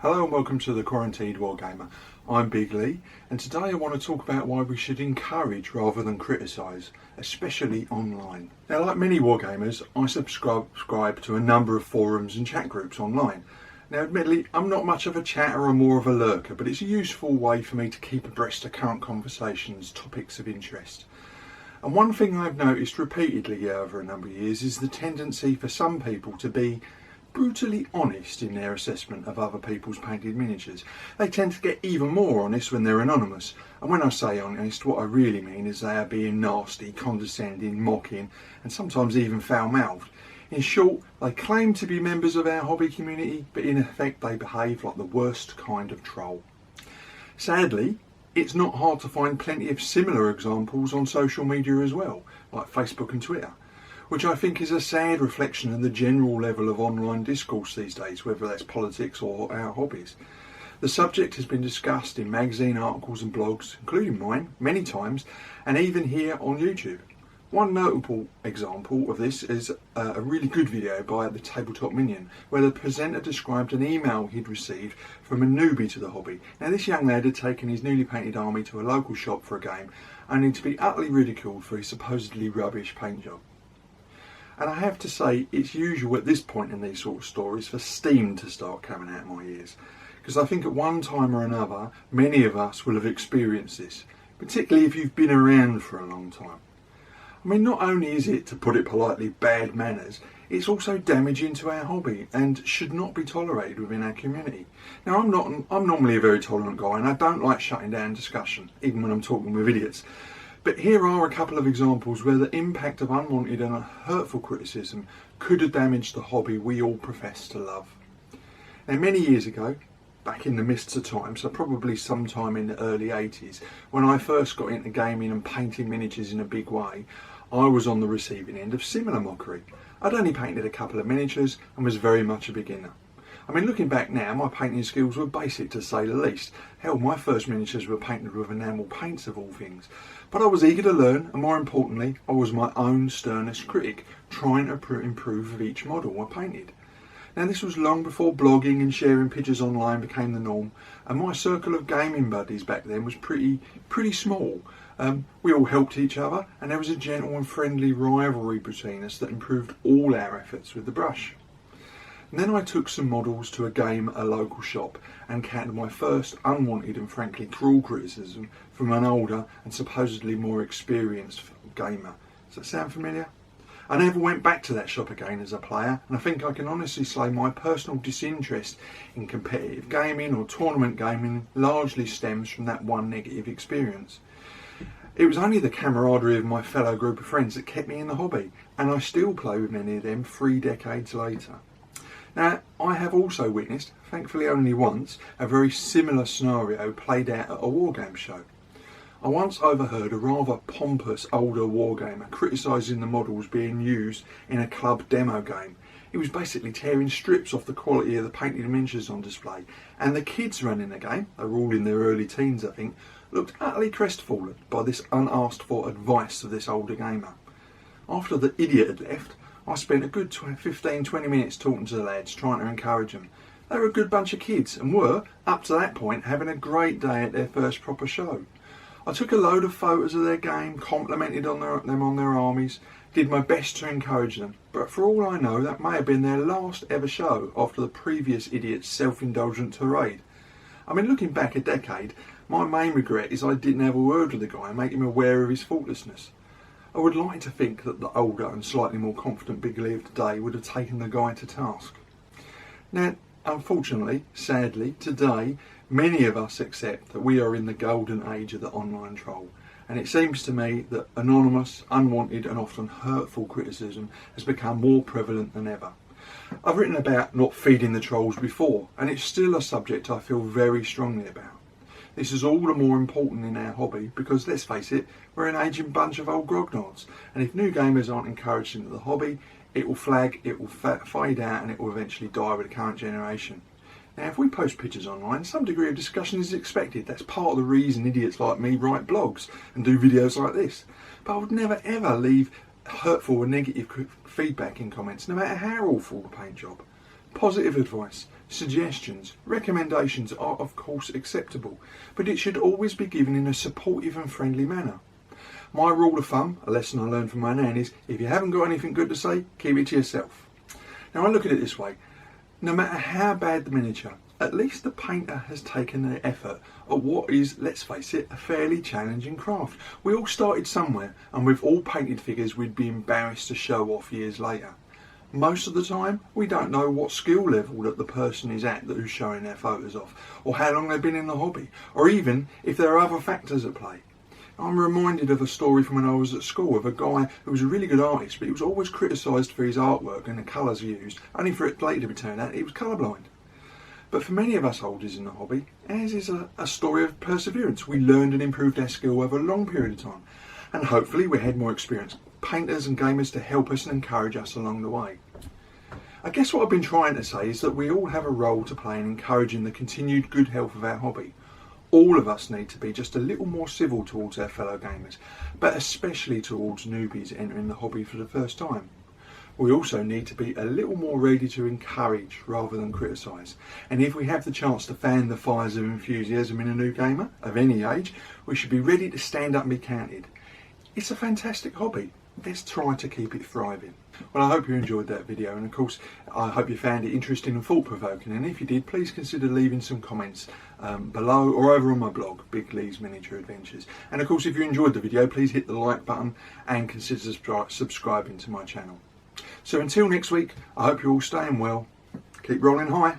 Hello and welcome to the Quarantined Wargamer. I'm Big Lee, and today I want to talk about why we should encourage rather than criticise, especially online. Now, like many wargamers, I subscribe to a number of forums and chat groups online. Now, admittedly, I'm not much of a chatter or more of a lurker, but it's a useful way for me to keep abreast of current conversations, topics of interest. And one thing I've noticed repeatedly over a number of years is the tendency for some people to be brutally honest in their assessment of other people's painted miniatures. They tend to get even more honest when they're anonymous, and when I say honest, what I really mean is they are being nasty, condescending, mocking, and sometimes even foul-mouthed. In short, they claim to be members of our hobby community, but in effect they behave like the worst kind of troll. Sadly, it's not hard to find plenty of similar examples on social media as well, like Facebook and Twitter, which I think is a sad reflection of the general level of online discourse these days, whether that's politics or our hobbies. The subject has been discussed in magazine articles and blogs, including mine, many times, and even here on YouTube. One notable example of this is a really good video by the Tabletop Minion, where the presenter described an email he'd received from a newbie to the hobby. Now, this young lad had taken his newly painted army to a local shop for a game, only to be utterly ridiculed for his supposedly rubbish paint job. And I have to say, it's usual at this point in these sort of stories for steam to start coming out of my ears, because I think at one time or another, many of us will have experienced this, particularly if you've been around for a long time. I mean, not only is it, to put it politely, bad manners, it's also damaging to our hobby and should not be tolerated within our community. Now, I'm normally a very tolerant guy, and I don't like shutting down discussion, even when I'm talking with idiots. But here are a couple of examples where the impact of unwanted and hurtful criticism could have damaged the hobby we all profess to love. Now, many years ago, back in the mists of time, so probably sometime in the early 80s, when I first got into gaming and painting miniatures in a big way, I was on the receiving end of similar mockery. I'd only painted a couple of miniatures and was very much a beginner. I mean, looking back now, my painting skills were basic to say the least. Hell, my first miniatures were painted with enamel paints of all things. But I was eager to learn, and more importantly, I was my own sternest critic, trying to improve with each model I painted. Now, this was long before blogging and sharing pictures online became the norm, and my circle of gaming buddies back then was pretty small. We all helped each other, and there was a gentle and friendly rivalry between us that improved all our efforts with the brush. And then I took some models to a game at a local shop and encountered my first unwanted and frankly cruel criticism from an older and supposedly more experienced gamer. Does that sound familiar? I never went back to that shop again as a player, and I think I can honestly say my personal disinterest in competitive gaming or tournament gaming largely stems from that one negative experience. It was only the camaraderie of my fellow group of friends that kept me in the hobby, and I still play with many of them 3 decades later. Now, I have also witnessed, thankfully only once, a very similar scenario played out at a wargame show. I once overheard a rather pompous older wargamer criticising the models being used in a club demo game. He was basically tearing strips off the quality of the painted miniatures on display, and the kids running the game, they were all in their early teens I think, looked utterly crestfallen by this unasked for advice of this older gamer. After the idiot had left, I spent a good 15-20 minutes talking to the lads, trying to encourage them. They were a good bunch of kids and were, up to that point, having a great day at their first proper show. I took a load of photos of their game, complimented them on their armies, did my best to encourage them, but for all I know that may have been their last ever show after the previous idiot's self-indulgent tirade. I mean, looking back a decade, my main regret is I didn't have a word with the guy and make him aware of his faultlessness. I would like to think that the older and slightly more confident Big Lee of today would have taken the guy to task. Now, unfortunately, sadly, today, many of us accept that we are in the golden age of the online troll, and it seems to me that anonymous, unwanted and often hurtful criticism has become more prevalent than ever. I've written about not feeding the trolls before, and it's still a subject I feel very strongly about. This is all the more important in our hobby because, let's face it, we're an ageing bunch of old grognards, and if new gamers aren't encouraged into the hobby, it will flag, it will fade out, and it will eventually die with the current generation. Now, if we post pictures online, some degree of discussion is expected. That's part of the reason idiots like me write blogs and do videos like this. But I would never ever leave hurtful or negative feedback in comments, no matter how awful the paint job. Positive advice, suggestions, recommendations are of course acceptable, but it should always be given in a supportive and friendly manner. My rule of thumb, a lesson I learned from my nan, is if you haven't got anything good to say, keep it to yourself. Now I look at it this way, no matter how bad the miniature, at least the painter has taken the effort at what is, let's face it, a fairly challenging craft. We all started somewhere, and with all painted figures we'd be embarrassed to show off years later. Most of the time, we don't know what skill level that the person is at who's showing their photos off, or how long they've been in the hobby, or even if there are other factors at play. I'm reminded of a story from when I was at school of a guy who was a really good artist, but he was always criticised for his artwork and the colours he used, only for it later to be turned out he was colourblind. But for many of us holders in the hobby, ours is a story of perseverance. We learned and improved our skill over a long period of time, and hopefully we had more experienced painters and gamers to help us and encourage us along the way. I guess what I've been trying to say is that we all have a role to play in encouraging the continued good health of our hobby. All of us need to be just a little more civil towards our fellow gamers, but especially towards newbies entering the hobby for the first time. We also need to be a little more ready to encourage rather than criticise, and if we have the chance to fan the fires of enthusiasm in a new gamer, of any age, we should be ready to stand up and be counted. It's a fantastic hobby. Let's try to keep it thriving. Well, I hope you enjoyed that video, and of course I hope you found it interesting and thought-provoking, and if you did, please consider leaving some comments below or over on my blog, Big Lee's Miniature Adventures. And of course, if you enjoyed the video, please hit the like button and consider subscribing to my channel. So until next week, I hope you're all staying well. Keep rolling high.